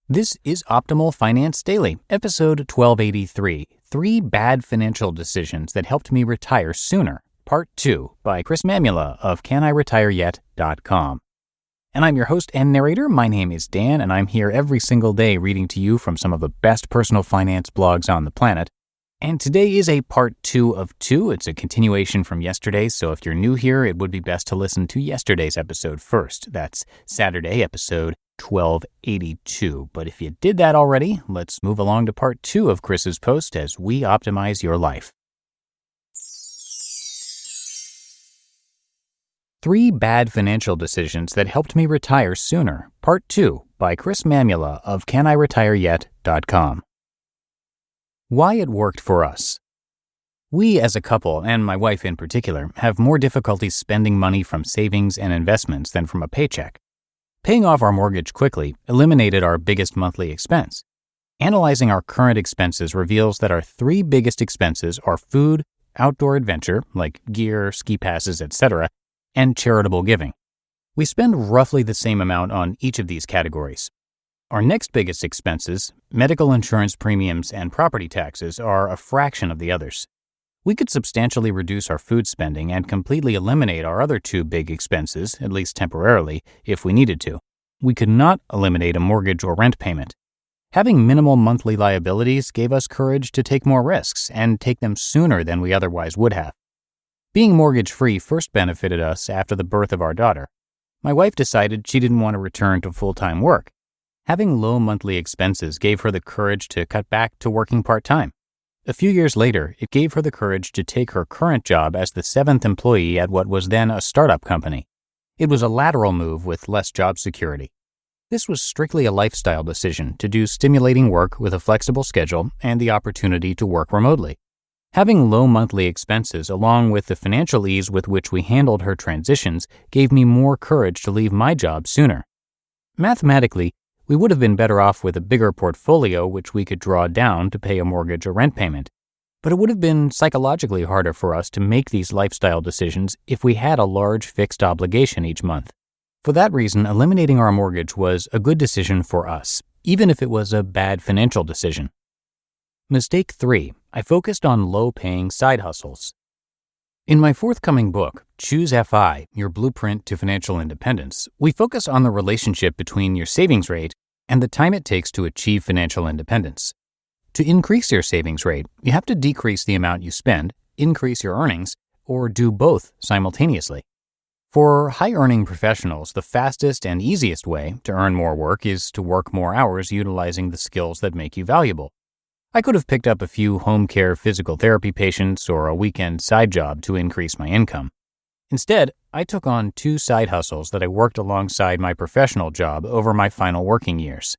This is Optimal Finance Daily, episode 1283, 3 Bad Financial Decisions That Helped Me Retire Sooner, Part 2, by Chris Mamula of caniretireyet.com. And I'm your host and narrator. My name is Dan, and I'm here every single day reading to you from some of the best personal finance blogs on the planet. And today is a part 2 of 2. It's a continuation from yesterday, so if you're new here, it would be best to listen to yesterday's episode first. That's Saturday, episode 1282. But if you did that already, let's move along to part 2 of Chris's post as we optimize your life. 3 Bad Financial Decisions That Helped Me Retire Sooner, Part 2, by Chris Mamula of caniretireyet.com. Why it worked for us. We as a couple, and my wife in particular, have more difficulty spending money from savings and investments than from a paycheck. Paying off our mortgage quickly eliminated our biggest monthly expense. Analyzing our current expenses reveals that our 3 biggest expenses are food, outdoor adventure, like gear, ski passes, etc., and charitable giving. We spend roughly the same amount on each of these categories. Our next biggest expenses, medical insurance premiums and property taxes, are a fraction of the others. We could substantially reduce our food spending and completely eliminate our other 2 big expenses, at least temporarily, if we needed to. We could not eliminate a mortgage or rent payment. Having minimal monthly liabilities gave us courage to take more risks and take them sooner than we otherwise would have. Being mortgage-free first benefited us after the birth of our daughter. My wife decided she didn't want to return to full-time work. Having low monthly expenses gave her the courage to cut back to working part-time. A few years later, it gave her the courage to take her current job as the 7th employee at what was then a startup company. It was a lateral move with less job security. This was strictly a lifestyle decision to do stimulating work with a flexible schedule and the opportunity to work remotely. Having low monthly expenses along with the financial ease with which we handled her transitions gave me more courage to leave my job sooner. Mathematically, we would have been better off with a bigger portfolio which we could draw down to pay a mortgage or rent payment. But it would have been psychologically harder for us to make these lifestyle decisions if we had a large fixed obligation each month. For that reason, eliminating our mortgage was a good decision for us, even if it was a bad financial decision. Mistake 3. I focused on low-paying side hustles. In my forthcoming book, Choose FI, Your Blueprint to Financial Independence, we focus on the relationship between your savings rate and the time it takes to achieve financial independence. To increase your savings rate, you have to decrease the amount you spend, increase your earnings, or do both simultaneously. For high-earning professionals, the fastest and easiest way to earn more work is to work more hours utilizing the skills that make you valuable. I could have picked up a few home care physical therapy patients or a weekend side job to increase my income. Instead, I took on 2 side hustles that I worked alongside my professional job over my final working years.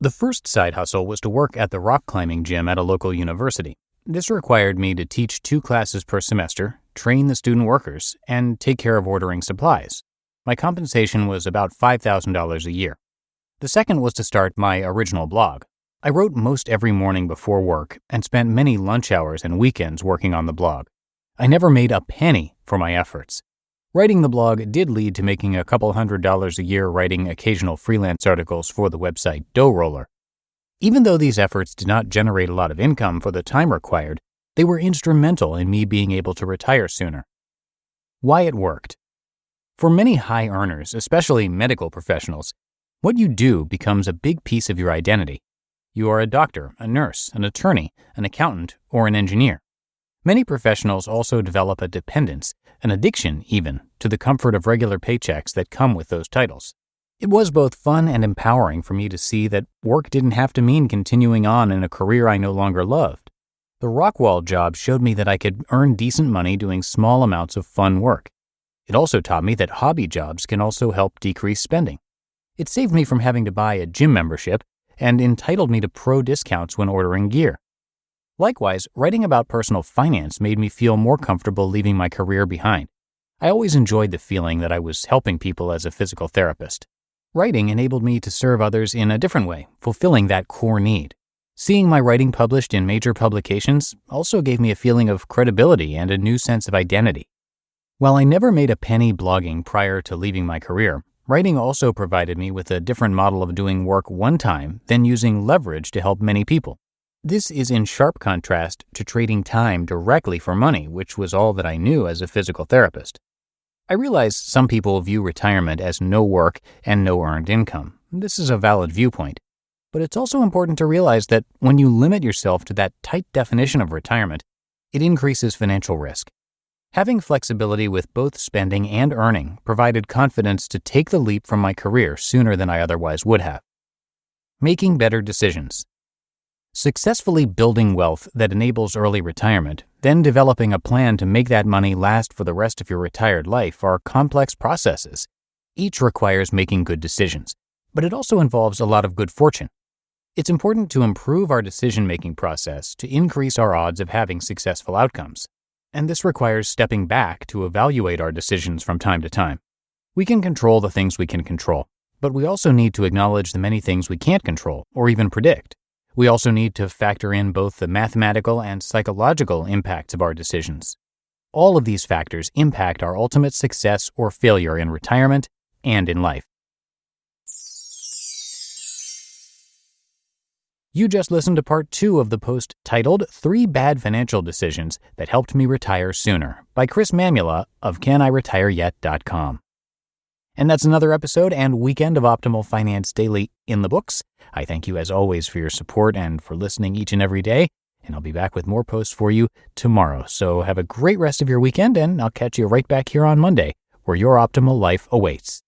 The first side hustle was to work at the rock climbing gym at a local university. This required me to teach 2 classes per semester, train the student workers, and take care of ordering supplies. My compensation was about $5,000 a year. The second was to start my original blog. I wrote most every morning before work and spent many lunch hours and weekends working on the blog. I never made a penny for my efforts. Writing the blog did lead to making a couple $100s a year writing occasional freelance articles for the website Dough Roller. Even though these efforts did not generate a lot of income for the time required, they were instrumental in me being able to retire sooner. Why it worked. For many high earners, especially medical professionals, what you do becomes a big piece of your identity. You are a doctor, a nurse, an attorney, an accountant, or an engineer. Many professionals also develop a dependence, an addiction even, to the comfort of regular paychecks that come with those titles. It was both fun and empowering for me to see that work didn't have to mean continuing on in a career I no longer loved. The Rockwall job showed me that I could earn decent money doing small amounts of fun work. It also taught me that hobby jobs can also help decrease spending. It saved me from having to buy a gym membership and entitled me to pro discounts when ordering gear. Likewise, writing about personal finance made me feel more comfortable leaving my career behind. I always enjoyed the feeling that I was helping people as a physical therapist. Writing enabled me to serve others in a different way, fulfilling that core need. Seeing my writing published in major publications also gave me a feeling of credibility and a new sense of identity. While I never made a penny blogging prior to leaving my career, Writing also provided me with a different model of doing work one time than using leverage to help many people. This is in sharp contrast to trading time directly for money, which was all that I knew as a physical therapist. I realize some people view retirement as no work and no earned income. This is a valid viewpoint. But it's also important to realize that when you limit yourself to that tight definition of retirement, it increases financial risk. Having flexibility with both spending and earning provided confidence to take the leap from my career sooner than I otherwise would have. Making better decisions. Successfully building wealth that enables early retirement, then developing a plan to make that money last for the rest of your retired life are complex processes. Each requires making good decisions, but it also involves a lot of good fortune. It's important to improve our decision-making process to increase our odds of having successful outcomes. And this requires stepping back to evaluate our decisions from time to time. We can control the things we can control, but we also need to acknowledge the many things we can't control or even predict. We also need to factor in both the mathematical and psychological impacts of our decisions. All of these factors impact our ultimate success or failure in retirement and in life. You just listened to part 2 of the post titled 3 Bad Financial Decisions That Helped Me Retire Sooner by Chris Mamula of CanIRetireYet.com. And that's another episode and weekend of Optimal Finance Daily in the books. I thank you as always for your support and for listening each and every day, and I'll be back with more posts for you tomorrow. So have a great rest of your weekend, and I'll catch you right back here on Monday, where your optimal life awaits.